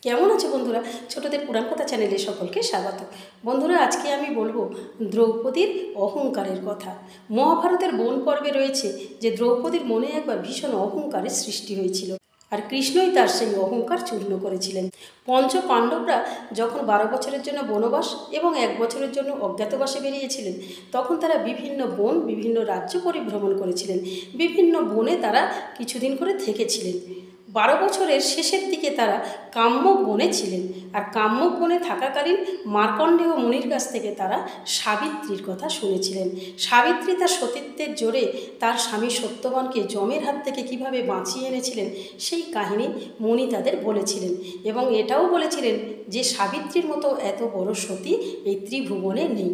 কেমন আছে বন্ধুরা? ছোটদের পুরাণ কথা চ্যানেলে সকলকে স্বাগত। বন্ধুরা, আজকে আমি বলবো দ্রৌপদীর অহংকারের কথা। মহাভারতের বন পর্বে রয়েছে যে দ্রৌপদীর মনে একবার ভীষণ অহংকারের সৃষ্টি হয়েছিল, আর কৃষ্ণই তার সেই অহংকার চূর্ণ করেছিলেন। পঞ্চ পাণ্ডবরা যখন 12 বছরের জন্য বনবাস এবং 1 বছরের জন্য অজ্ঞাতবাসে বেরিয়েছিলেন, তখন তারা বিভিন্ন বন, বিভিন্ন রাজ্য পরিভ্রমণ করেছিলেন। বিভিন্ন বনে তারা কিছুদিন করে থেকেছিলেন। 12 বছরের শেষের দিকে তারা কাম্যক বনে ছিলেন, আর কাম্যক বনে থাকাকালীন মার্কণ্ডেয় মুনির কাছ থেকে তারা সাবিত্রীর কথা শুনেছিলেন। সাবিত্রী তার সতীত্বের জোরে তার স্বামী সত্যবানকে যমের হাত থেকে কিভাবে বাঁচিয়ে এনেছিলেন সেই কাহিনী মুনি তাদের বলেছিলেন, এবং এটাও বলেছিলেন যে সাবিত্রীর মতো এত বড় সতী এই ত্রিভুবনে নেই।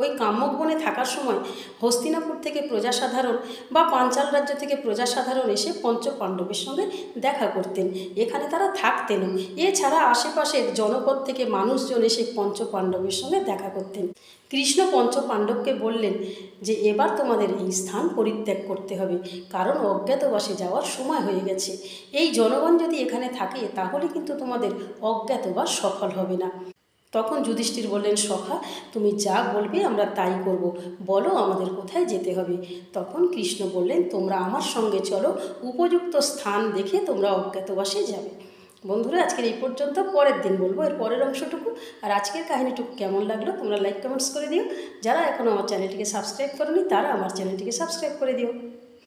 ওই কাম্যক বনে থাকার সময় হস্তিনাপুর থেকে প্রজাসাধারণ বা পাঞ্চাল রাজ্য থেকে প্রজাসাধারণ এসে পঞ্চ পাণ্ডবের সঙ্গে দেখা করতেন। এখানে তারা থাকতেনও। এছাড়া আশেপাশের জনপদ থেকে মানুষজন এসে পঞ্চ পাণ্ডবের সঙ্গে দেখা করতেন। কৃষ্ণ পঞ্চ পাণ্ডবকে বললেন যে এবার তোমাদের এই স্থান পরিত্যাগ করতে হবে, কারণ অজ্ঞাতবাসে যাওয়ার সময় হয়ে গেছে। এই জনগণ যদি এখানে থাকে তাহলে কিন্তু তোমাদের অজ্ঞাতবাস সফল হবে না। তখন যুধিষ্ঠির বললেন, সখা, তুমি যা বলবে আমরা তাই করব, বলো আমাদের কোথায় যেতে হবে। তখন কৃষ্ণ বললেন, তোমরা আমার সঙ্গে চলো, উপযুক্ত স্থান দেখে তোমরা অজ্ঞাতবাসে যাবে। বন্ধুরা, আজকের এই পর্যন্ত। পরের দিন বলবো এর পরের অংশটুকু। আর আজকের কাহিনীটুকু কেমন লাগলো তোমরা লাইক কমেন্টস করে দিও। যারা এখনও আমার চ্যানেলটিকে সাবস্ক্রাইব করোনি তারা আমার চ্যানেলটিকে সাবস্ক্রাইব করে দিও।